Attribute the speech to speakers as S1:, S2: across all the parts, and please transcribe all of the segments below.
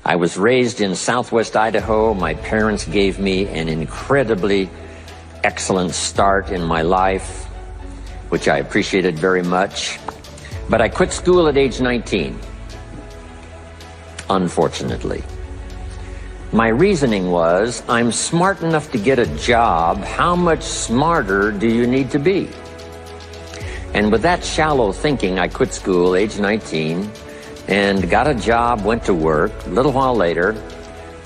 S1: I was raised in southwest Idaho. My parents gave me an incredibly excellent start in my life, which I appreciated very much. But I quit school at age 19, unfortunately. My reasoning was, I'm smart enough to get a job. How much smarter do you need to be? And with that shallow thinking, I quit school, age 19, and got a job, went to work. A little while later,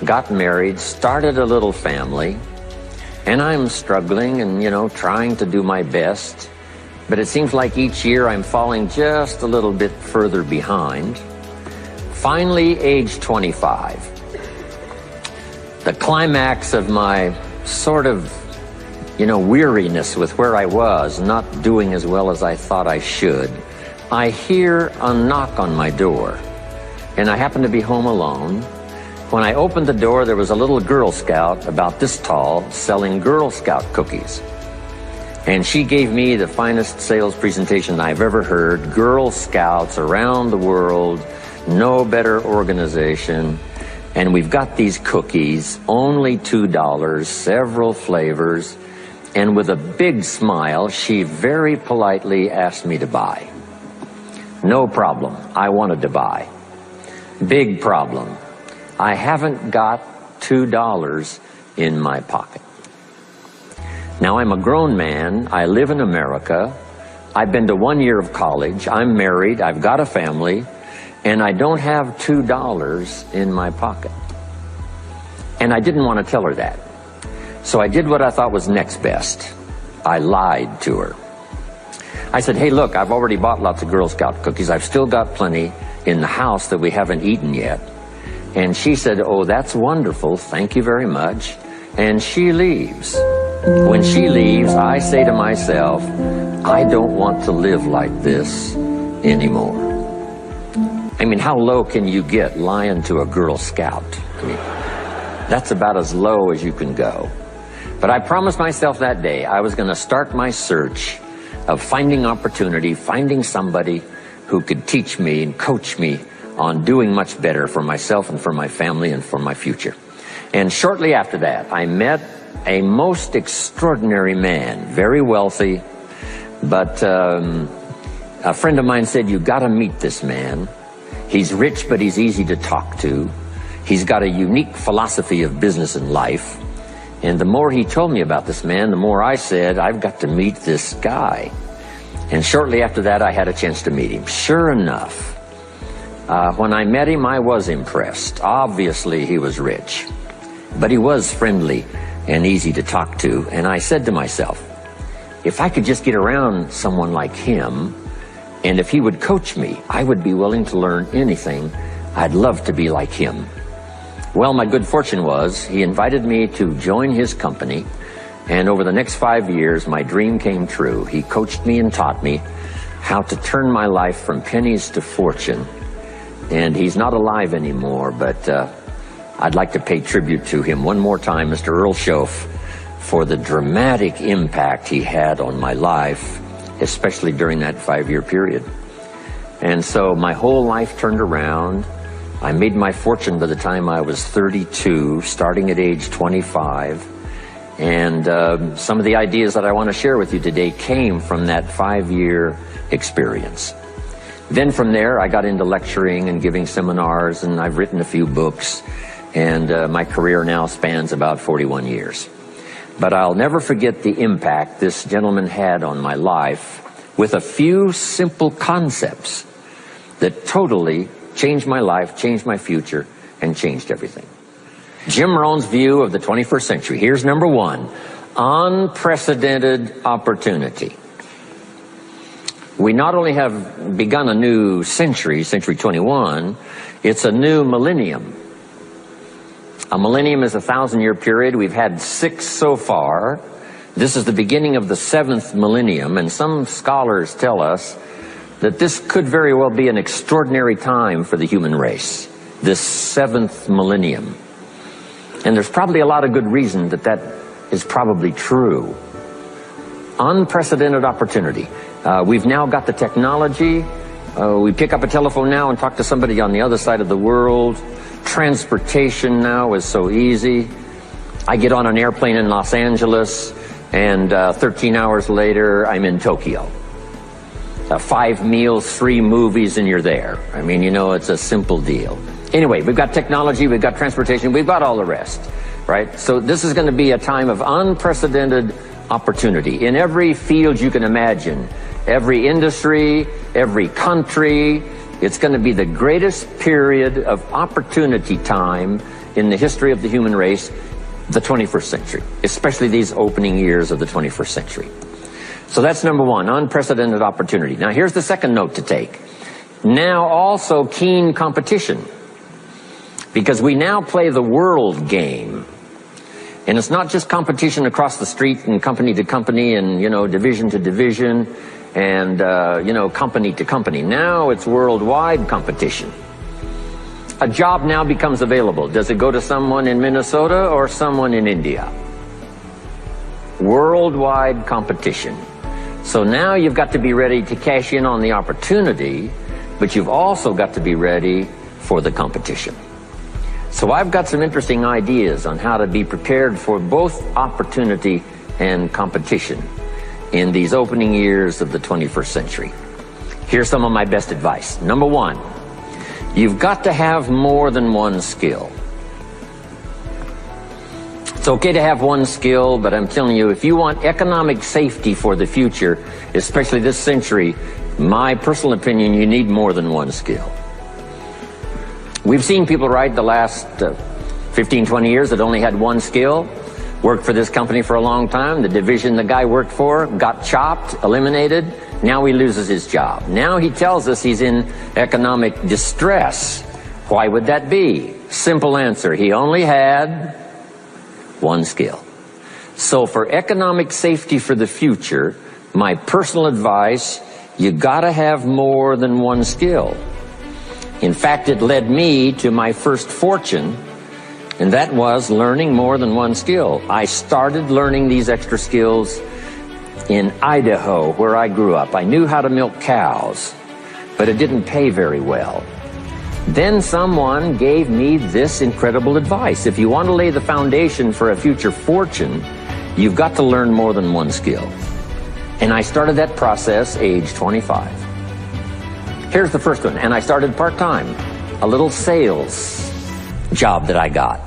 S1: got married, started a little family, and I'm struggling and, trying to do my best. But it seems like each year I'm falling just a little bit further behind. Finally, age 25. The climax of my sort of, weariness with where I was, not doing as well as I thought I should. I hear a knock on my door, and I happen to be home alone. When I opened the door, there was a little Girl Scout about this tall selling Girl Scout cookies. And she gave me the finest sales presentation I've ever heard. Girl Scouts around the world, no better organization. And we've got these cookies, only $2, several flavors. And with a big smile, she very politely asked me to buy. No problem, I wanted to buy. Big problem, I haven't got $2 in my pocket. Now, I'm a grown man, I live in America, I've been to 1 year of college, I'm married, I've got a family, and I don't have $2 in my pocket. And I didn't want to tell her that. So I did what I thought was next best. I lied to her. I said, hey, look, I've already bought lots of Girl Scout cookies. I've still got plenty in the house that we haven't eaten yet. And she said, oh, that's wonderful. Thank you very much. And she leaves. When she leaves, I say to myself, I don't want to live like this anymore. I mean, how low can you get lying to a Girl Scout? I mean, that's about as low as you can go. But I promised myself that day I was going to start my search of finding opportunity, finding somebody who could teach me and coach me on doing much better for myself and for my family and for my future. And shortly after that, I met a most extraordinary man, very wealthy, but a friend of mine said, you got to meet this man. He's rich, but he's easy to talk to. He's got a unique philosophy of business and life. And the more he told me about this man, the more I said, I've got to meet this guy. And shortly after that, I had a chance to meet him. Sure enough, when I met him, I was impressed. Obviously, he was rich, but he was friendly and easy to talk to. And I said to myself, if I could just get around someone like him, and if he would coach me, I would be willing to learn anything. I'd love to be like him. Well, my good fortune was he invited me to join his company, and over the next 5 years, my dream came true. He coached me and taught me how to turn my life from pennies to fortune. And he's not alive anymore, but I'd like to pay tribute to him one more time, Mr. Earl Schoaf, for the dramatic impact he had on my life, especially during that 5-year period. And so my whole life turned around. I made my fortune by the time I was 32, starting at age 25. And some of the ideas that I want to share with you today came from that 5-year experience. Then from there, I got into lecturing and giving seminars, and I've written a few books, and my career now spans about 41 years. But I'll never forget the impact this gentleman had on my life with a few simple concepts that totally changed my life, changed my future, and changed everything. Jim Rohn's view of the 21st century. Here's number 1, unprecedented opportunity. We not only have begun a new century, century 21, it's a new millennium. A millennium is a 1,000-year period. We've had 6 so far. This is the beginning of the 7th millennium, and some scholars tell us that this could very well be an extraordinary time for the human race, this 7th millennium. And there's probably a lot of good reason that that is probably true. Unprecedented opportunity. We've now got the technology. We pick up a telephone now and talk to somebody on the other side of the world. Transportation now is so easy. I get on an airplane in Los Angeles, and 13 hours later, I'm in Tokyo. 5 meals, 3 movies, and you're there. I mean, you know, it's a simple deal. Anyway, we've got technology, we've got transportation, we've got all the rest, right? So this is going to be a time of unprecedented opportunity in every field you can imagine, every industry, every country. It's going to be the greatest period of opportunity time in the history of the human race, the 21st century, especially these opening years of the 21st century. So that's number one, unprecedented opportunity. Now here's the second note to take. Now also keen competition, because we now play the world game. And it's not just competition across the street and company to company and, you know, division to division and, you know, company to company. Now it's worldwide competition. A job now becomes available. Does it go to someone in Minnesota or someone in India? Worldwide competition. So now you've got to be ready to cash in on the opportunity, but you've also got to be ready for the competition. So I've got some interesting ideas on how to be prepared for both opportunity and competition in these opening years of the 21st century. Here's some of my best advice. Number one, you've got to have more than one skill. It's okay to have one skill, but I'm telling you, if you want economic safety for the future, especially this century, my personal opinion, you need more than one skill. We've seen people, right, the last 15, 20 years that only had one skill, worked for this company for a long time, the division the guy worked for got chopped, eliminated, now he loses his job. Now he tells us he's in economic distress. Why would that be? Simple answer, he only had one skill. So for economic safety for the future, my personal advice, you gotta have more than one skill. In fact, it led me to my first fortune, and that was learning more than one skill. I started learning these extra skills in Idaho, where I grew up. I knew how to milk cows, but it didn't pay very well. Then someone gave me this incredible advice. If you want to lay the foundation for a future fortune, you've got to learn more than one skill. And I started that process age 25. Here's the first one, and I started part-time, a little sales job that I got.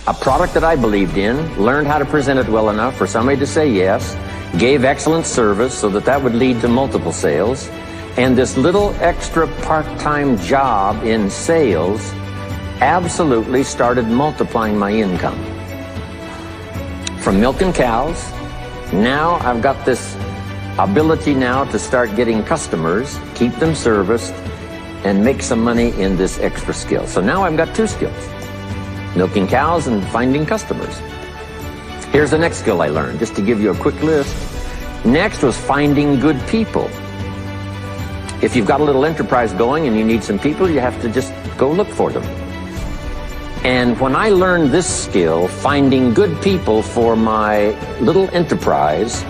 S1: A product that I believed in, learned how to present it well enough for somebody to say yes, gave excellent service so that that would lead to multiple sales, and this little extra part-time job in sales absolutely started multiplying my income. From milking cows, now I've got this ability now to start getting customers, keep them serviced, and make some money in this extra skill. So now I've got two skills, milking cows and finding customers. Here's the next skill I learned, just to give you a quick list. Next was finding good people. If you've got a little enterprise going and you need some people, you have to just go look for them. And when I learned this skill, finding good people for my little enterprise,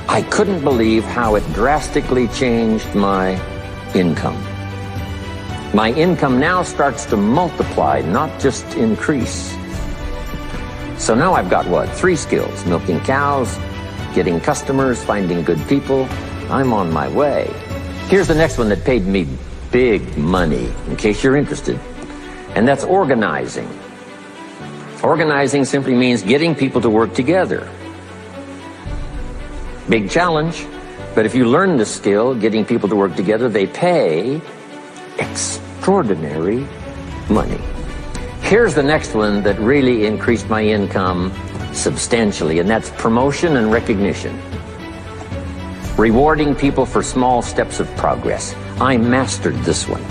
S1: I couldn't believe how it drastically changed my income. My income now starts to multiply, not just increase. So now I've got what? 3 skills: milking cows, getting customers, finding good people. I'm on my way. Here's the next one that paid me big money, in case you're interested, and that's organizing. Organizing simply means getting people to work together. Big challenge, but if you learn this skill, getting people to work together, they pay extraordinary money. Here's the next one that really increased my income substantially, and that's promotion and recognition. Rewarding people for small steps of progress. I mastered this one.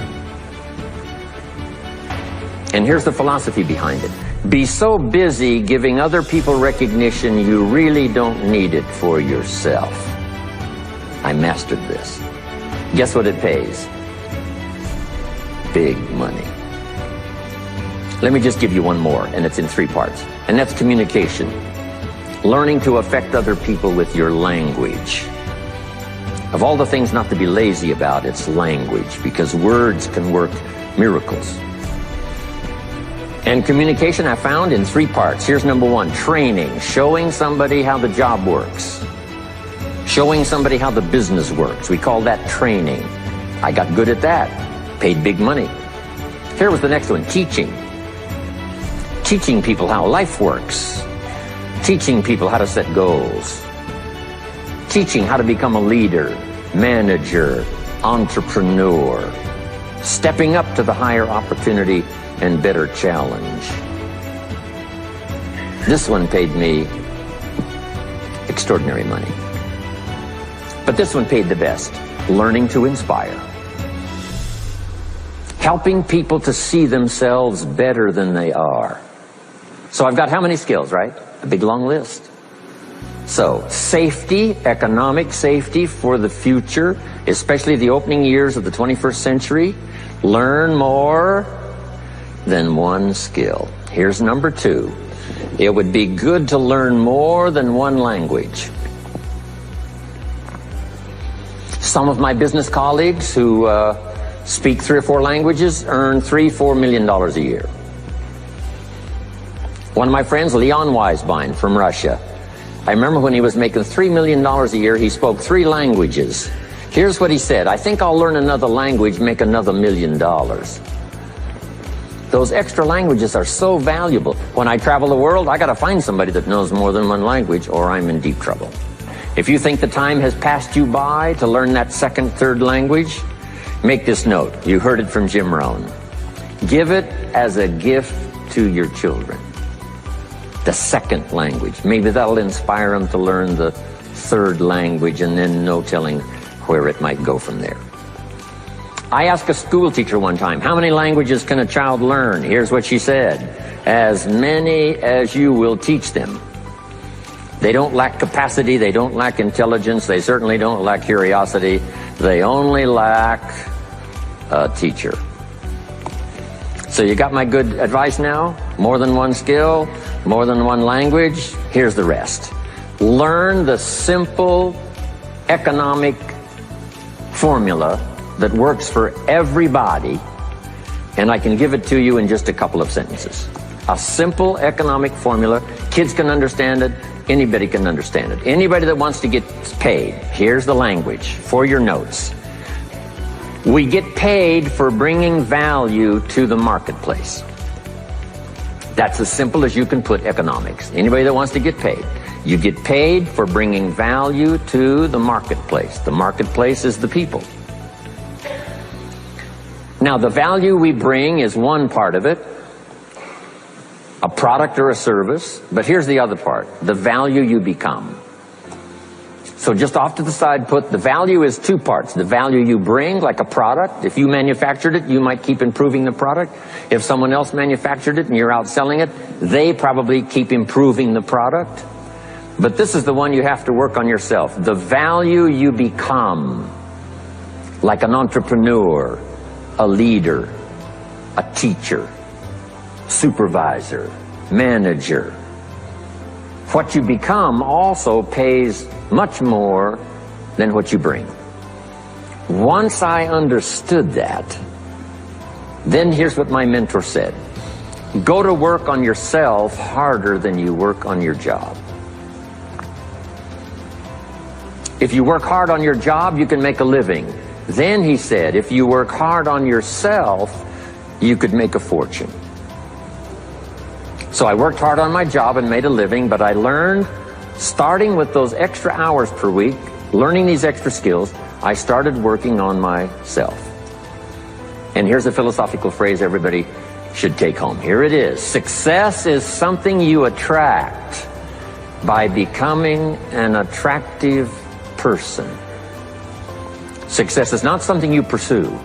S1: And here's the philosophy behind it. Be so busy giving other people recognition, you really don't need it for yourself. I mastered this. Guess what it pays? Big money. Let me just give you one more, and it's in 3 parts. And that's communication. Learning to affect other people with your language. Of all the things not to be lazy about, it's language, because words can work miracles. And communication I found in 3 parts. Here's number 1, training, showing somebody how the job works. Showing somebody how the business works. We call that training. I got good at that. Paid big money. Here was the next one, teaching. Teaching people how life works. Teaching people how to set goals. Teaching how to become a leader, manager, entrepreneur. Stepping up to the higher opportunity and better challenge. This one paid me extraordinary money. But this one paid the best. Learning to inspire. Helping people to see themselves better than they are. So I've got how many skills, right? A big long list. So, safety, economic safety for the future, especially the opening years of the 21st century. Learn more than 1 skill. Here's number 2. It would be good to learn more than 1 language. Some of my business colleagues who speak 3 or 4 languages earn $3-4 million a year. One of my friends, Leon Weisbein from Russia, I remember when he was making $3 million a year, he spoke 3 languages. Here's what he said, I think I'll learn another language, make another $1 million. Those extra languages are so valuable. When I travel the world, I gotta find somebody that knows more than 1 language or I'm in deep trouble. If you think the time has passed you by to learn that 2nd, 3rd language, make this note. You heard it from Jim Rohn. Give it as a gift to your children. The 2nd language. Maybe that'll inspire them to learn the 3rd language, and then no telling where it might go from there. I asked a school teacher one time, how many languages can a child learn? Here's what she said, as many as you will teach them. They don't lack capacity, they don't lack intelligence, they certainly don't lack curiosity, they only lack a teacher. So you got my good advice now? More than 1 skill, more than 1 language, here's the rest. Learn the simple economic formula that works for everybody, and I can give it to you in just a couple of sentences. A simple economic formula, kids can understand it, anybody can understand it. Anybody that wants to get paid, here's the language for your notes. We get paid for bringing value to the marketplace. That's as simple as you can put economics. Anybody that wants to get paid, you get paid for bringing value to the marketplace. The marketplace is the people. Now, the value we bring is one part of it, a product or a service, but here's the other part, the value you become. So just off to the side, put the value is 2 parts. The value you bring, like a product. If you manufactured it, you might keep improving the product. If someone else manufactured it and you're out selling it, they probably keep improving the product. But this is the one you have to work on yourself. The value you become, like an entrepreneur, a leader, a teacher, supervisor, manager. What you become also pays much more than what you bring. Once I understood that, then here's what my mentor said. Go to work on yourself harder than you work on your job. If you work hard on your job, you can make a living. Then, he said, if you work hard on yourself, you could make a fortune. So I worked hard on my job and made a living, but I learned, starting with those extra hours per week, learning these extra skills, I started working on myself. And here's a philosophical phrase everybody should take home. Here it is. Success is something you attract by becoming an attractive person. Success is not something you pursue.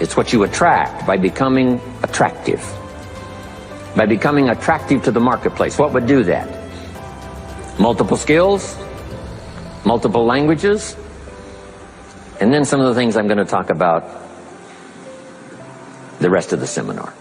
S1: It's what you attract by becoming attractive. By becoming attractive to the marketplace. What would do that? Multiple skills, multiple languages, and then some of the things I'm going to talk about the rest of the seminar.